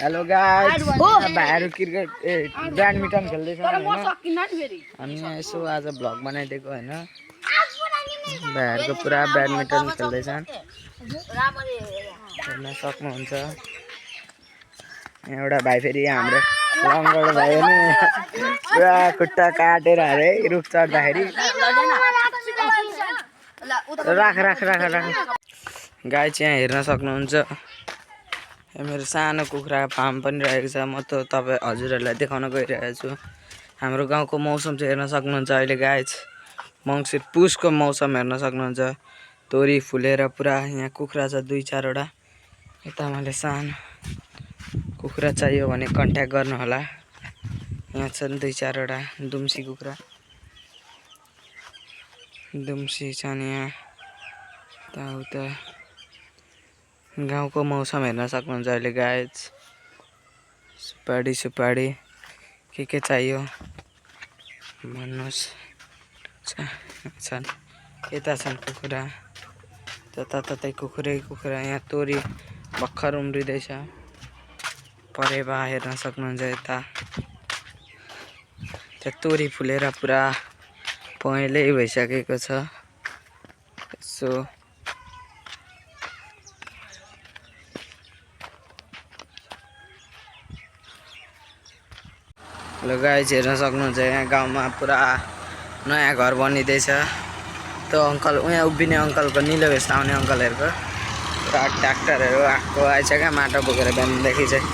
hello guys भाइहरु cricket badminton खेल्दैछ अनि यसो आज भ्लग बनाइदिएको हैन भाइहरुको पुरा ब्याडमिन्टन खेल्दैछन् हेर्न सक्नुहुन्छ एउटा भाइ फेरि हाम्रो लङ्गड भाइ नि पुरा खुट्टा काटेर है रुख चढ्दाखेरि राख गाई चाहिँ हेर्न सक्नुहुन्छ मेरो सानो कुखुरा फार्म पनि रहेको छ म त तपाई हजुरहरुलाई देखाउन गइरहेको छु हाम्रो गाउँको मौसम चाहिँ हेर्न सक्नुहुन्छ अहिले गाइस मंसिर पुसको मौसम हेर्न सक्नुहुन्छ तोरी फुलेर पुरा यहाँ कुखुरा छ 2-4 वटा यता मैले सानो कुखुरा चाहियो भने कन्ट्याक्ट गर्नु होला यहाँ छन् 2-4 वटा दुम्सी कुखुरा दुम्सी छन् यहाँ उता गाउँको मौसम हेर्न सक्नुहुन्छ अहिले गाइस सुपारी के चाहियो भन्नुस् छन् यता छन् कुखुरा ततै कुखुरा यहाँ तोरी भर्खर उम्रिदैछ परेवा हेर्न सक्नुहुन्छ यता तोरी फुलेर पुरा पहेँलै भइसकेको छ सो हेलो गाइस हेर्न सक्नुहुन्छ यहाँ गाउँमा पुरा नयाँ घर बनिदैछ त्यो अंकल उहाँ उभिने अंकलको नीलो भेस्ट आउने अंकलहरुको पुरा ट्र्याक्टरहरु आएको आइछ क्या माटो बोकेर बिहानदेखि चाहिँ